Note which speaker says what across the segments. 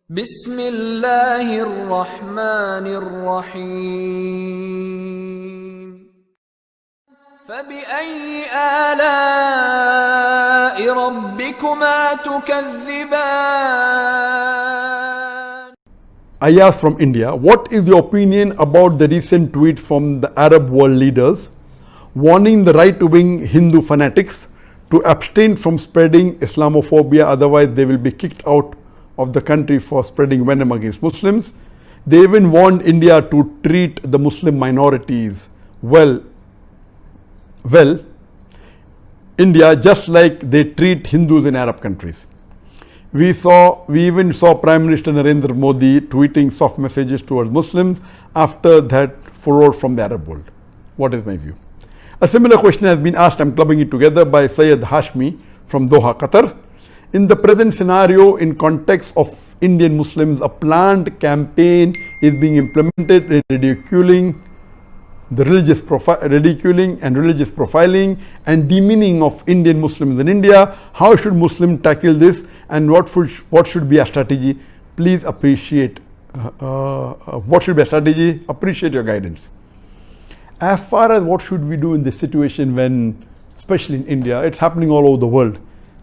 Speaker 1: بسم الله الرحمن الرحيم فبأي آلاء ربكما تكذبان.
Speaker 2: I asked from India, what is your opinion about the recent tweets from the Arab world leaders warning the right-wing Hindu fanatics to abstain from spreading Islamophobia, otherwise they will be kicked out of the country for spreading venom against Muslims. They even warned India to treat the Muslim minorities well, India just like they treat Hindus in Arab countries. We even saw Prime Minister Narendra Modi tweeting soft messages towards Muslims after that furor from the Arab world. What is my view? A similar question has been asked, I'm clubbing it together, by Syed Hashmi from Doha, Qatar. In the present scenario, in context of Indian Muslims, a planned campaign is being implemented in ridiculing religious profiling and demeaning of Indian Muslims in India. How should Muslims tackle this, and what should be a strategy? Please appreciate what should be a strategy. Appreciate your guidance. As far as what should we do in this situation, when, especially in India, it's happening all over the world.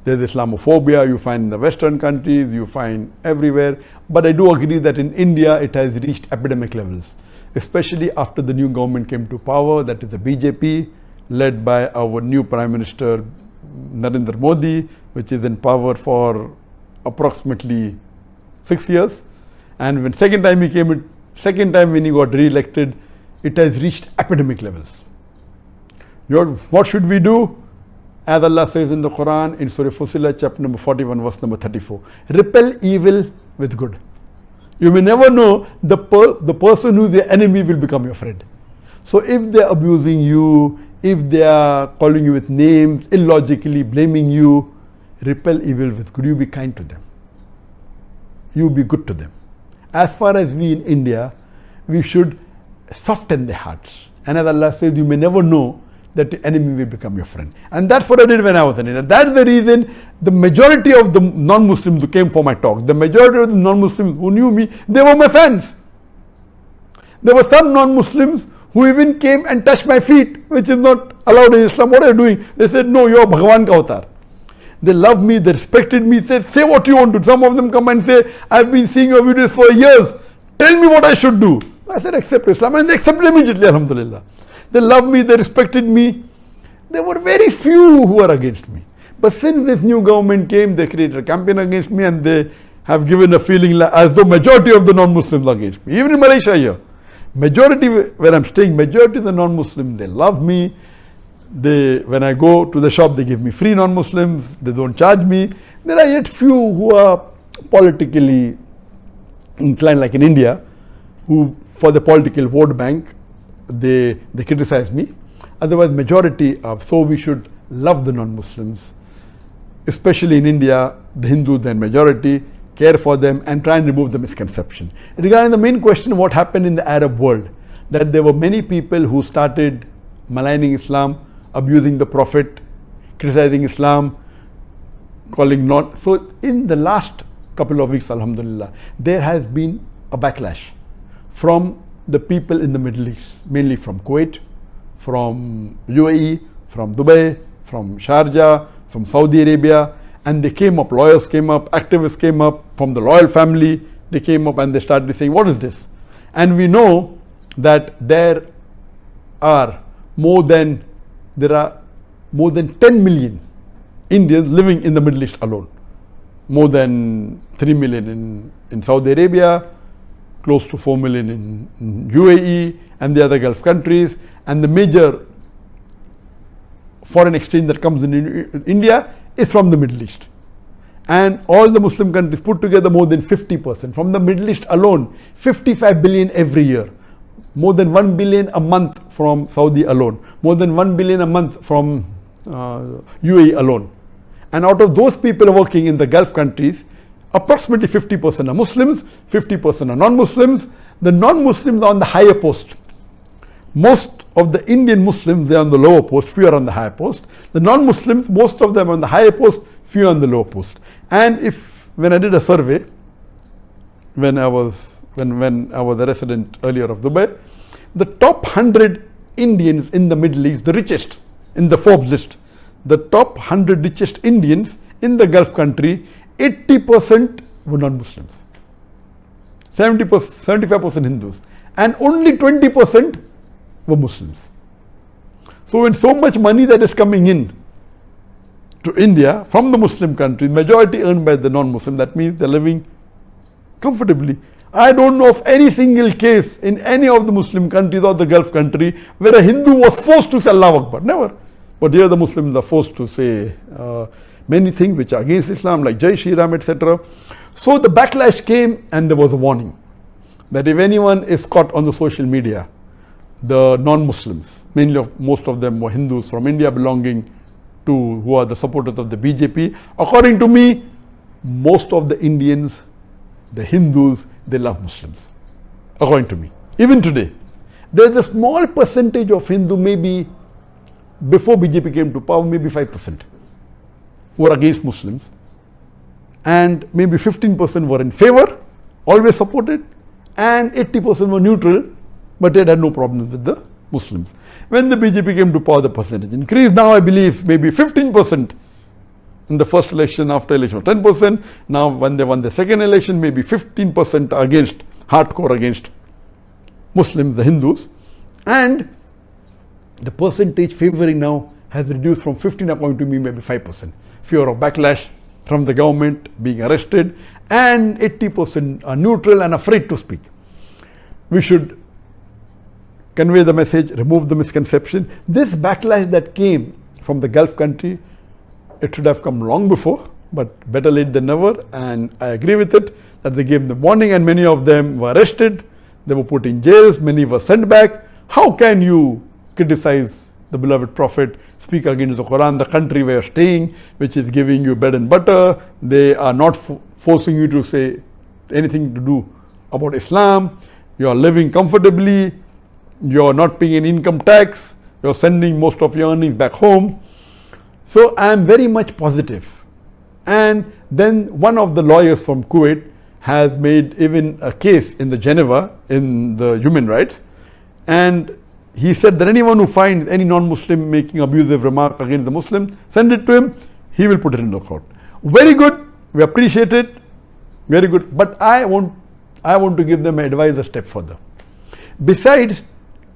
Speaker 2: There's Islamophobia, you find in the Western countries, you find everywhere. But I do agree that in India it has reached epidemic levels, especially after the new government came to power, that is the BJP, led by our new Prime Minister Narendra Modi, which is in power for approximately 6 years. And when second time when he got re-elected, it has reached epidemic levels. What should we do? As Allah says in the Quran, in Surah Fussilat, chapter number 41, verse number 34, repel evil with good. You may never know, the person who is your enemy will become your friend. So if they are abusing you, if they are calling you with names, illogically blaming you, repel evil with good. You be kind to them. You be good to them. As far as we in India, we should soften their hearts. And as Allah says, you may never know that the enemy will become your friend. And that's what I did when I was in India. That's the reason the majority of the non-Muslims who came for my talk, the majority of the non-Muslims who knew me, they were my fans. There were some non-Muslims who even came and touched my feet, which is not allowed in Islam. What are you doing? They said, no, you are Bhagavan ka avatar. They loved me, they respected me, said, say what you want to. Some of them come and say, I've been seeing your videos for years. Tell me what I should do. I said, accept Islam. And they accepted immediately, alhamdulillah. They loved me, they respected me. There were very few who were against me. But since this new government came, they created a campaign against me, and they have given a feeling as though majority of the non-Muslims are against me. Even in Malaysia here, majority where I'm staying, majority of the non-Muslims, they love me. When I go to the shop, they give me free non-Muslims. They don't charge me. There are yet few who are politically inclined, like in India, who for the political vote bank, they criticize me. Otherwise, majority so we should love the non-Muslims, especially in India, the Hindus, then majority, care for them and try and remove the misconception. Regarding the main question, what happened in the Arab world, that there were many people who started maligning Islam, abusing the Prophet, criticizing Islam, calling not. So in the last couple of weeks, alhamdulillah, there has been a backlash from the people in the Middle East, mainly from Kuwait, from UAE, from Dubai, from Sharjah, from Saudi Arabia, and they came up, lawyers came up, activists came up, from the royal family, they came up and they started saying, what is this? And we know that there are more than 10 million Indians living in the Middle East alone. More than 3 million in Saudi Arabia, close to 4 million in UAE and the other Gulf countries, and the major foreign exchange that comes in India is from the Middle East. And all the Muslim countries put together, more than 50%. From the Middle East alone, 55 billion every year. More than 1 billion a month from Saudi alone. More than 1 billion a month from UAE alone. And out of those people working in the Gulf countries, approximately 50% are Muslims, 50% are non-Muslims. The non-Muslims are on the higher post. Most of the Indian Muslims, they are on the lower post, few are on the higher post. The non-Muslims, most of them on the higher post, few on the lower post. And when I did a survey, when I was a resident earlier of Dubai, the top 100 Indians in the Middle East, the richest in the Forbes list, the top 100 richest Indians in the Gulf country, 80% were non-Muslims, 75% Hindus, and only 20% were Muslims. So when so much money that is coming in to India from the Muslim country, majority earned by the non-Muslim, that means they're living comfortably. I don't know of any single case in any of the Muslim countries or the Gulf country where a Hindu was forced to say Allahu Akbar, never. But here the Muslims are forced to say many things which are against Islam, like Jai Shri Ram, etc. So the backlash came, and there was a warning that if anyone is caught on the social media, the non-Muslims, most of them were Hindus from India belonging to, who are the supporters of the BJP. According to me, most of the Indians, the Hindus, they love Muslims. According to me, even today, there is a small percentage of Hindu, maybe before BJP came to power, maybe 5%, who are against Muslims, and maybe 15% were in favor, always supported, and 80% were neutral, but they had no problems with the Muslims. When the BJP came to power, the percentage increased. Now I believe maybe 15% in the first election, after election 10%. Now when they won the second election, maybe 15% against, hardcore against Muslims, the Hindus, and the percentage favoring now has reduced from 15, according to me, maybe 5%. Fear of backlash from the government, being arrested, and 80% are neutral and afraid to speak. We should convey the message, remove the misconception. This backlash that came from the Gulf country, it should have come long before, but better late than never, and I agree with it, that they gave them warning, and many of them were arrested, they were put in jails, many were sent back. How can you criticize the beloved Prophet, speak against the Quran, the country where you're staying, which is giving you bread and butter? They are not forcing you to say anything to do about Islam. You are living comfortably, you are not paying any income tax, you are sending most of your earnings back home. So I am very much positive. And then one of the lawyers from Kuwait has made even a case in the Geneva, in the human rights, and he said that anyone who finds any non-Muslim making abusive remark against the Muslim, send it to him, he will put it in the court. Very good, we appreciate it, very good, but I want to give them advice a step further. Besides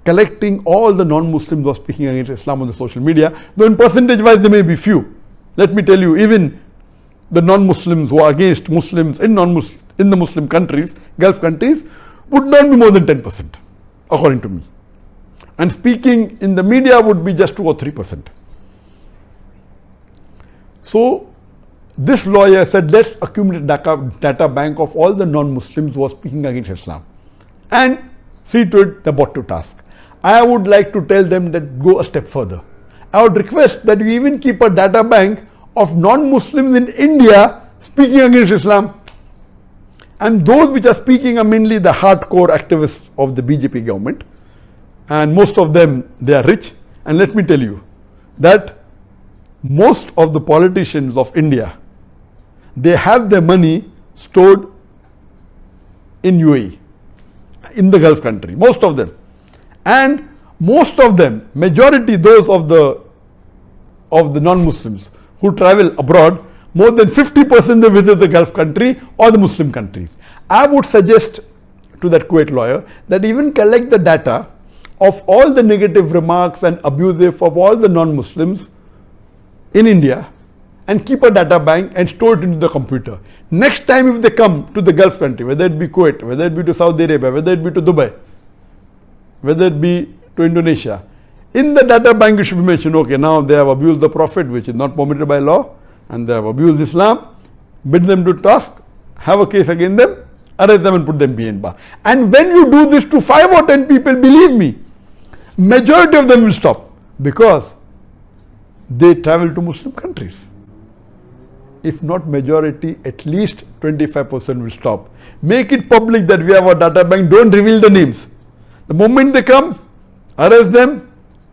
Speaker 2: collecting all the non-Muslims who are speaking against Islam on the social media, though in percentage wise there may be few, let me tell you, even the non-Muslims who are against Muslims in the Muslim countries, Gulf countries, would not be more than 10%, according to me. And speaking in the media would be just 2 or 3%. So this lawyer said, let's accumulate data bank of all the non-Muslims who are speaking against Islam and see to it they're brought to task. I would like to tell them that go a step further. I would request that you even keep a data bank of non-Muslims in India speaking against Islam. And those which are speaking are mainly the hardcore activists of the BJP government. And most of them, they are rich. And let me tell you that most of the politicians of India, they have their money stored in UAE, in the Gulf country, most of them. And most of them, majority those of the non-Muslims who travel abroad, more than 50% they visit the Gulf country or the Muslim countries. I would suggest to that Kuwait lawyer that even collect the data of all the negative remarks and abusive of all the non-Muslims in India and keep a data bank and store it into the computer. Next time if they come to the Gulf country, whether it be Kuwait, whether it be to Saudi Arabia, whether it be to Dubai, whether it be to Indonesia, in the data bank it should be mentioned, okay, now they have abused the Prophet, which is not permitted by law, and they have abused Islam, bid them to task, have a case against them, arrest them and put them behind bar. And when you do this to 5 or 10 people, believe me, majority of them will stop because they travel to Muslim countries. If not majority, at least 25% will stop. Make it public that we have a data bank, don't reveal the names. The moment they come, arrest them,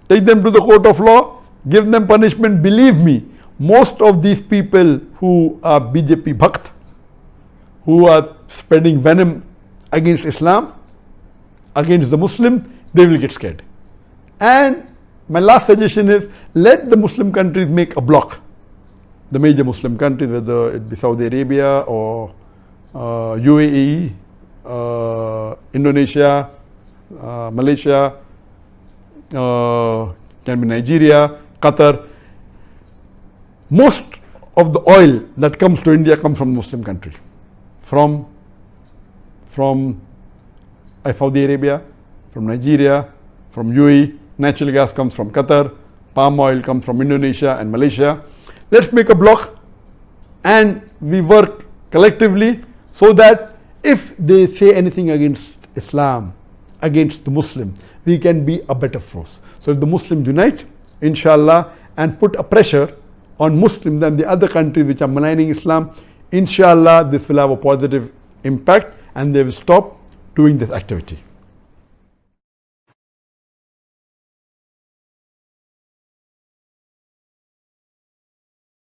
Speaker 2: take them to the court of law, give them punishment. Believe me, most of these people who are BJP bhakt, who are spreading venom against Islam, against the Muslim, they will get scared. And my last suggestion is, let the Muslim countries make a bloc. The major Muslim countries, whether it be Saudi Arabia or UAE, Indonesia, Malaysia, can be Nigeria, Qatar. Most of the oil that comes to India comes from Muslim countries. From Saudi Arabia, from Nigeria, from UAE, natural gas comes from Qatar, palm oil comes from Indonesia and Malaysia. Let's make a bloc and we work collectively so that if they say anything against Islam, against the Muslim, we can be a better force. So if the Muslims unite, inshallah, and put a pressure on Muslims and the other countries which are maligning Islam, inshallah, this will have a positive impact and they will stop doing this activity.